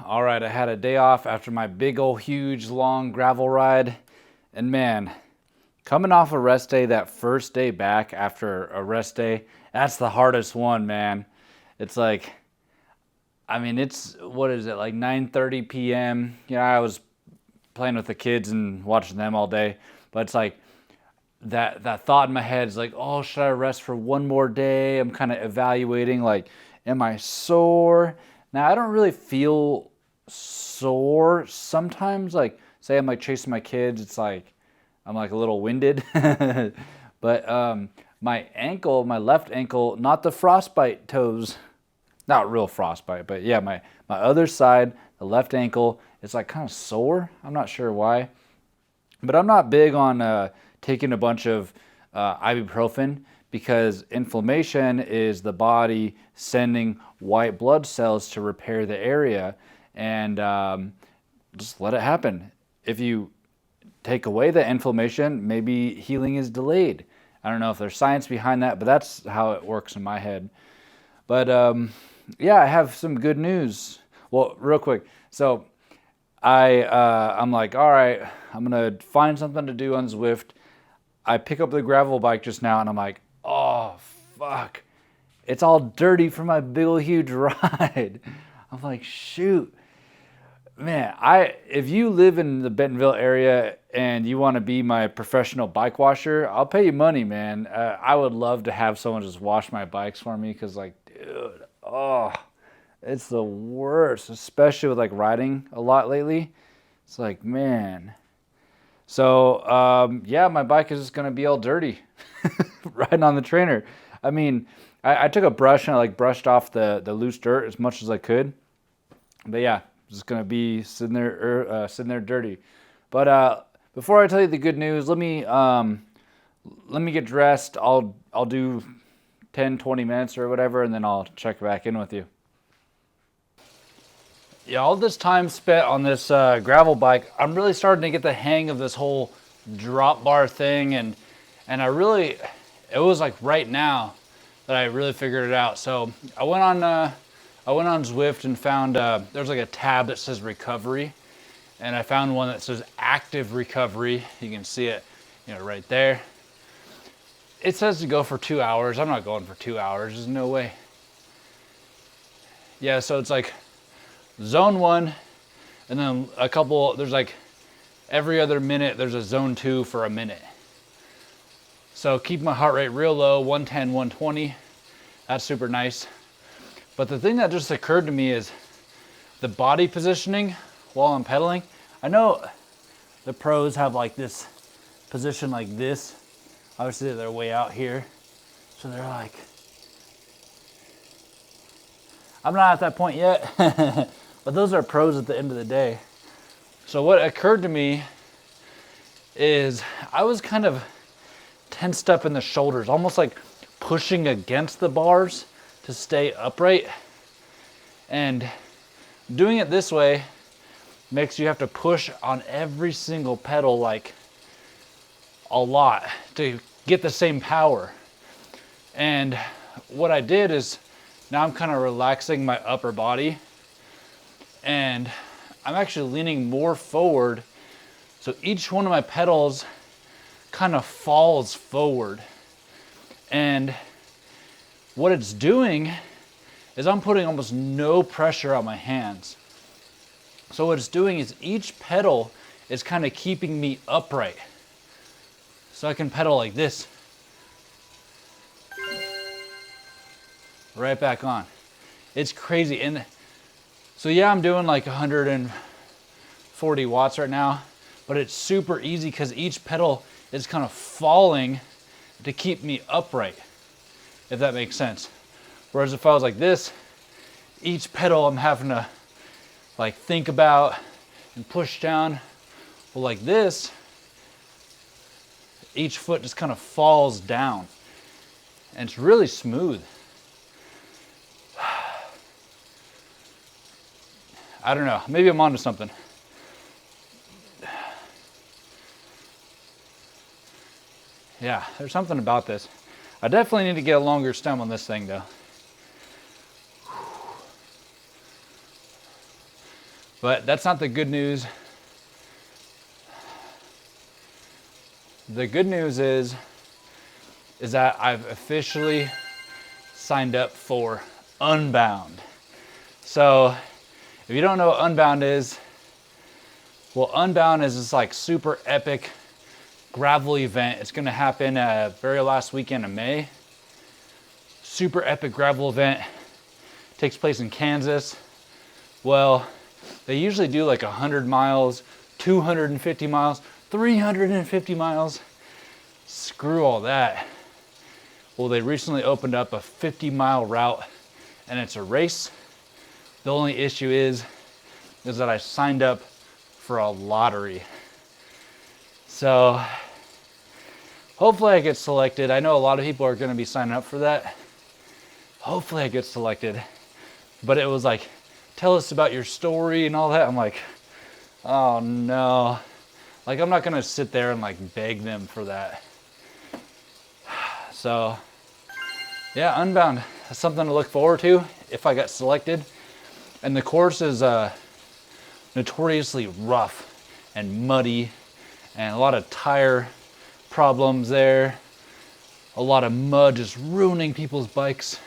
All right, I had a day off after my big old huge long gravel ride, and man, coming off a rest day, that first day back after a rest day, that's the hardest one, man. It's like, I mean, it's, what is it, like 9:30 p.m. Yeah, I was playing with the kids and watching them all day, but it's like that thought in my head is like, oh, should I rest for one more day? I'm kind of evaluating, like, am I sore? Now, I don't really feel sore. Sometimes, like, say I'm like chasing my kids, it's like I'm like a little winded. But my ankle, my left ankle, not the frostbite toes, not real frostbite, but yeah, my other side, the left ankle, it's like kind of sore. I'm not sure why, but I'm not big on taking a bunch of ibuprofen, because inflammation is the body sending white blood cells to repair the area, and just let it happen. If you take away the inflammation, maybe healing is delayed. I don't know if there's science behind that, but that's how it works in my head. But yeah, I have some good news. Well, real quick. So I'm like, all right, I'm gonna find something to do on Zwift. I pick up the gravel bike just now, and I'm like, oh fuck, it's all dirty from my big old huge ride. I'm like, shoot. Man, if you live in the Bentonville area and you want to be my professional bike washer, I'll pay you money, man. I would love to have someone just wash my bikes for me, because, like, dude, oh, it's the worst, especially with like riding a lot lately. It's like, man. So yeah, my bike is just gonna be all dirty riding on the trainer. I mean, I took a brush and I like brushed off the loose dirt as much as I could. But yeah, it's gonna be sitting there dirty. But before I tell you the good news, let me get dressed. I'll do 10-20 minutes or whatever, and then I'll check back in with you. Yeah, all this time spent on this gravel bike, I'm really starting to get the hang of this whole drop bar thing, and it was like right now that I really figured it out. So I went on Zwift and found there's like a tab that says recovery, and I found one that says active recovery. You can see it, right there. It says to go for 2 hours. I'm not going for 2 hours. There's no way. Yeah, so it's like zone 1, and then there's like every other minute there's a zone 2 for a minute. So keep my heart rate real low, 110, 120. That's super nice. But the thing that just occurred to me is the body positioning while I'm pedaling. I know the pros have like this position like this. Obviously they're way out here. So they're like, I'm not at that point yet. But those are pros at the end of the day. So what occurred to me is I was kind of tensed up in the shoulders, almost like pushing against the bars to stay upright. And doing it this way makes you have to push on every single pedal like a lot to get the same power. And what I did is now I'm kind of relaxing my upper body, and I'm actually leaning more forward. So each one of my pedals kind of falls forward. And what it's doing is I'm putting almost no pressure on my hands. So what it's doing is each pedal is kind of keeping me upright. So I can pedal like this. Right back on. It's crazy. And so yeah, I'm doing like 140 watts right now, but it's super easy because each pedal is kind of falling to keep me upright, if that makes sense. Whereas if I was like this, each pedal I'm having to like think about and push down. Well, like this, each foot just kind of falls down, and it's really smooth. I don't know, maybe I'm onto something. Yeah, there's something about this. I definitely need to get a longer stem on this thing though. But that's not the good news. The good news is that I've officially signed up for Unbound. So if you don't know what Unbound is, well, Unbound is this like super epic gravel event. It's gonna happen very last weekend of May. Super epic gravel event. Takes place in Kansas. Well, they usually do like 100 miles, 250 miles, 350 miles. Screw all that. Well, they recently opened up a 50-mile route and it's a race. The only issue is that I signed up for a lottery. So hopefully I get selected. I know a lot of people are going to be signing up for that. Hopefully I get selected. But it was like, tell us about your story and all that. I'm like, oh no. Like, I'm not going to sit there and like beg them for that. So yeah, Unbound. That's something to look forward to if I got selected. And the course is notoriously rough and muddy and a lot of tire problems there. A lot of mud just ruining people's bikes.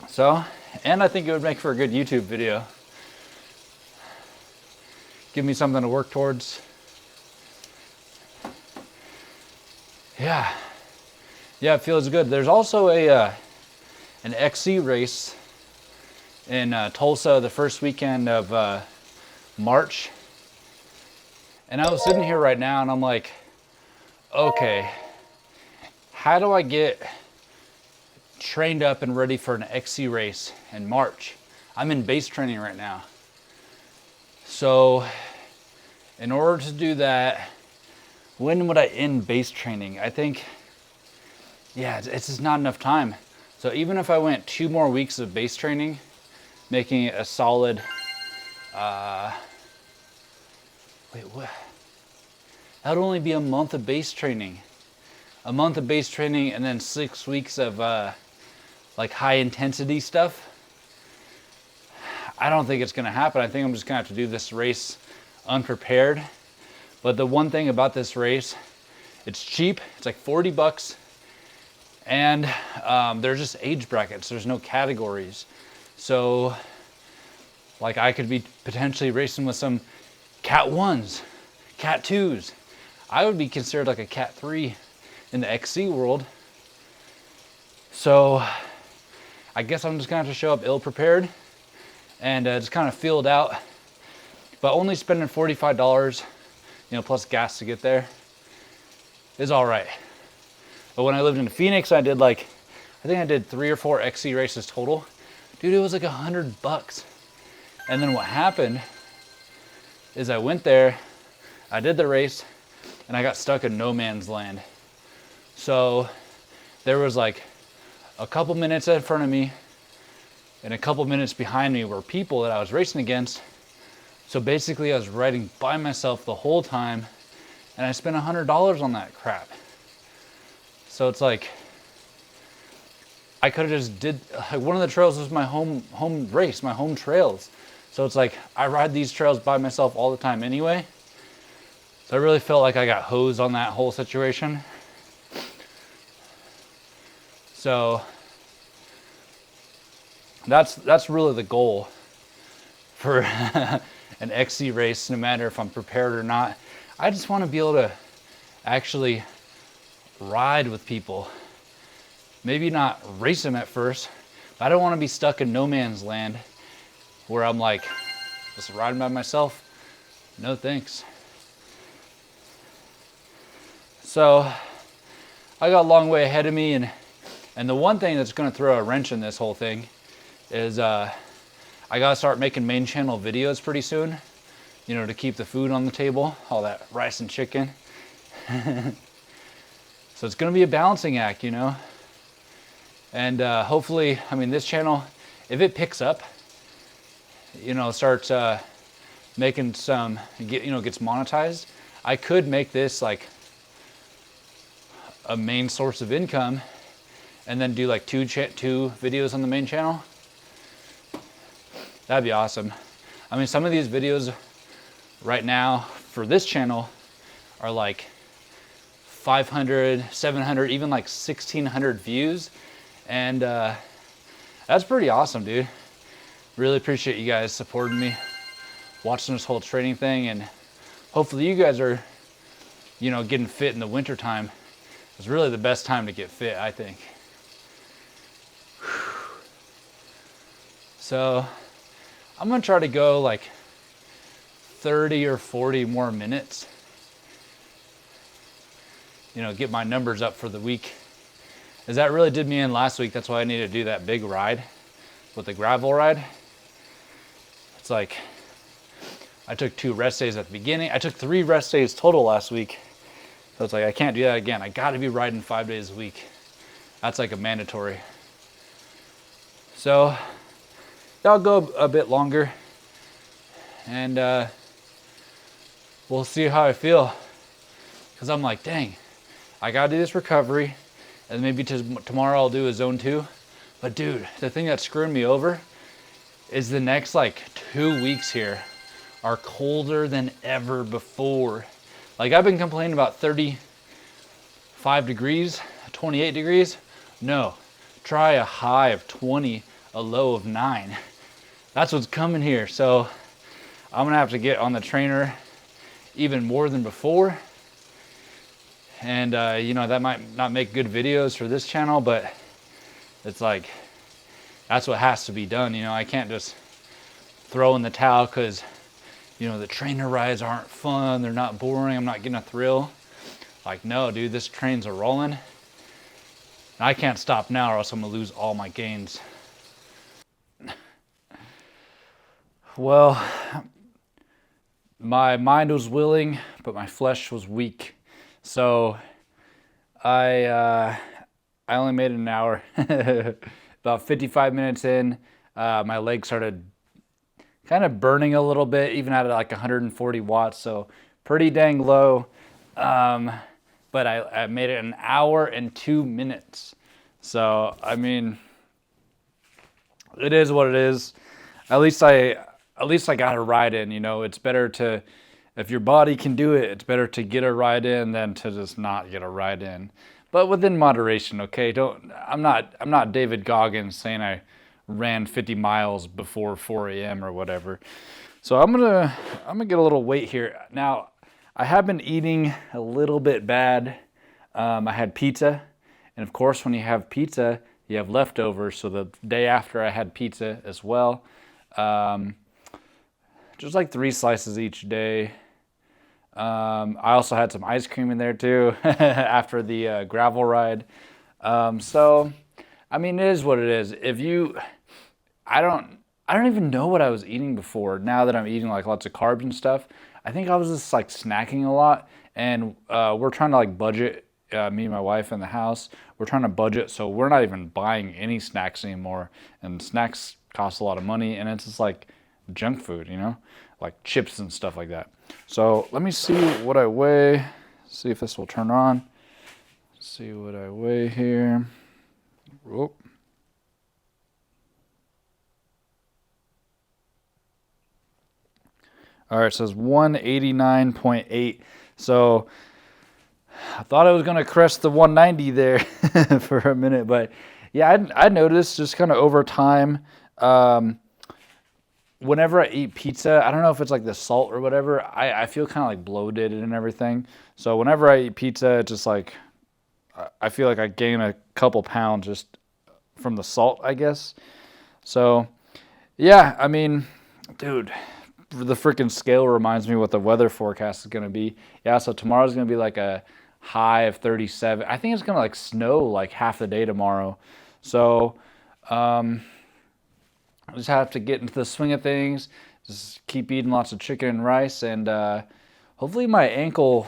So, and I think it would make for a good YouTube video. Give me something to work towards. Yeah, it feels good. There's also an XC race in Tulsa the first weekend of March. And I was sitting here right now and I'm like, okay, how do I get trained up and ready for an XC race in March? I'm in base training right now. So in order to do that, when would I end base training? I think, yeah, it's just not enough time. So even if I went 2 more weeks of base training, making it a solid, wait, what? That would only be a month of base training. A month of base training and then 6 weeks of like high intensity stuff. I don't think it's gonna happen. I think I'm just gonna have to do this race unprepared. But the one thing about this race, it's cheap. It's like 40 bucks. And there's just age brackets. There's no categories. So like I could be potentially racing with some Cat 1s, Cat 2s. I would be considered like a Cat 3 in the XC world. So I guess I'm just gonna have to show up ill prepared and just kind of feel it out. But only spending $45, plus gas to get there is all right. But when I lived in Phoenix, I did I think I did 3 or 4 XC races total. Dude, it was like $100. And then what happened is I went there, I did the race, and I got stuck in no man's land. So there was like a couple minutes in front of me and a couple minutes behind me were people that I was racing against. So basically I was riding by myself the whole time and I spent $100 on that crap. So it's like, I could have just did, like one of the trails was my home race, my home trails. So it's like, I ride these trails by myself all the time anyway. So I really felt like I got hosed on that whole situation. So that's really the goal for an XC race, no matter if I'm prepared or not. I just want to be able to actually ride with people. Maybe not race them at first, but I don't want to be stuck in no man's land where I'm like, just riding by myself. No thanks. So I got a long way ahead of me, and the one thing that's going to throw a wrench in this whole thing is I got to start making main channel videos pretty soon, to keep the food on the table, all that rice and chicken. So it's going to be a balancing act, and hopefully, this channel, if it picks up, starts making some, gets monetized, I could make this like a main source of income and then do like two videos on the main channel. That'd be awesome. I mean, some of these videos right now for this channel are like 500, 700, even like 1,600 views. And that's pretty awesome, dude. Really appreciate you guys supporting me, watching this whole training thing, and hopefully you guys are, you know, getting fit in the winter time. It's really the best time to get fit, I think. So I'm gonna try to go like 30 or 40 more minutes. You know, get my numbers up for the week. As that really did me in last week. That's why I needed to do that big ride with the gravel ride. It's like, I took 2 rest days at the beginning. I took 3 rest days total last week. So it's like, I can't do that again. I gotta be riding 5 days a week. That's like a mandatory. So, I'll go a bit longer. And we'll see how I feel. Because I'm like, dang, I gotta do this recovery. And maybe tomorrow I'll do a zone 2. But dude, the thing that's screwing me over is the next like 2 weeks here are colder than ever before. Like, I've been complaining about 35 degrees, 28 degrees. No, try a high of 20, a low of 9. That's what's coming here. So I'm gonna have to get on the trainer even more than before. And you know, that might not make good videos for this channel, but it's like, that's what has to be done. You know, I can't just throw in the towel because, you know, the trainer rides aren't fun, they're not boring, I'm not getting a thrill. Like, no, dude, this train's a rolling. And I can't stop now or else I'm gonna lose all my gains. Well, my mind was willing, but my flesh was weak. So I only made it an hour. About 55 minutes in, my legs started kind of burning a little bit, even at like 140 watts, so pretty dang low. But I made it an hour and 2 minutes. So, I mean, it is what it is. At least I got a ride in, you know. It's better to, if your body can do it, it's better to get a ride in than to just not get a ride in. But within moderation, okay? I'm not David Goggins saying I ran 50 miles before 4 a.m. or whatever. So I'm gonna get a little weight here. Now, I have been eating a little bit bad. I had pizza, and of course when you have pizza, you have leftovers. So the day after I had pizza as well. Just like 3 slices each day. I also had some ice cream in there too after the gravel ride. So, I mean, it is what it is. I don't even know what I was eating before. Now that I'm eating like lots of carbs and stuff, I think I was just like snacking a lot. And we're trying to like budget, me and my wife in the house. We're trying to budget, so we're not even buying any snacks anymore. And snacks cost a lot of money, and it's just like junk food, you know, like chips and stuff like that. So let me see what I weigh, see if this will turn on. See what I weigh here. Whoop. All right, so it's 189.8. So I thought I was gonna crush the 190 there for a minute, but yeah, I noticed just kind of over time, whenever I eat pizza, I don't know if it's like the salt or whatever, I feel kind of like bloated and everything. So whenever I eat pizza, it's just like, I feel like I gain a couple pounds just from the salt, I guess. So yeah, I mean, dude, the freaking scale reminds me what the weather forecast is going to be. Yeah, so tomorrow's going to be like a high of 37. I think it's going to like snow like half the day tomorrow. So, I just have to get into the swing of things, just keep eating lots of chicken and rice, and hopefully my ankle,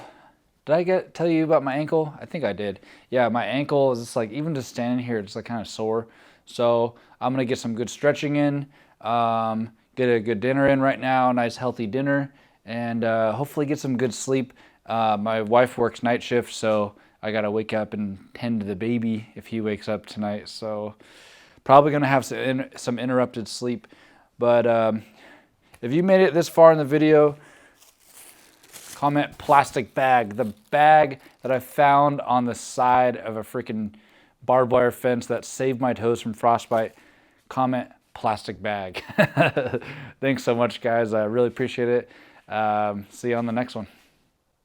did I tell you about my ankle? I think I did. Yeah, my ankle is just like, even just standing here, it's like kind of sore. So I'm going to get some good stretching in, get a good dinner in right now, a nice healthy dinner, and hopefully get some good sleep. My wife works night shift, so I got to wake up and tend to the baby if he wakes up tonight. So probably going to have some interrupted sleep. But if you made it this far in the video, comment plastic bag. The bag that I found on the side of a freaking barbed wire fence that saved my toes from frostbite. Comment plastic bag. Thanks so much, guys. I really appreciate it. See you on the next one.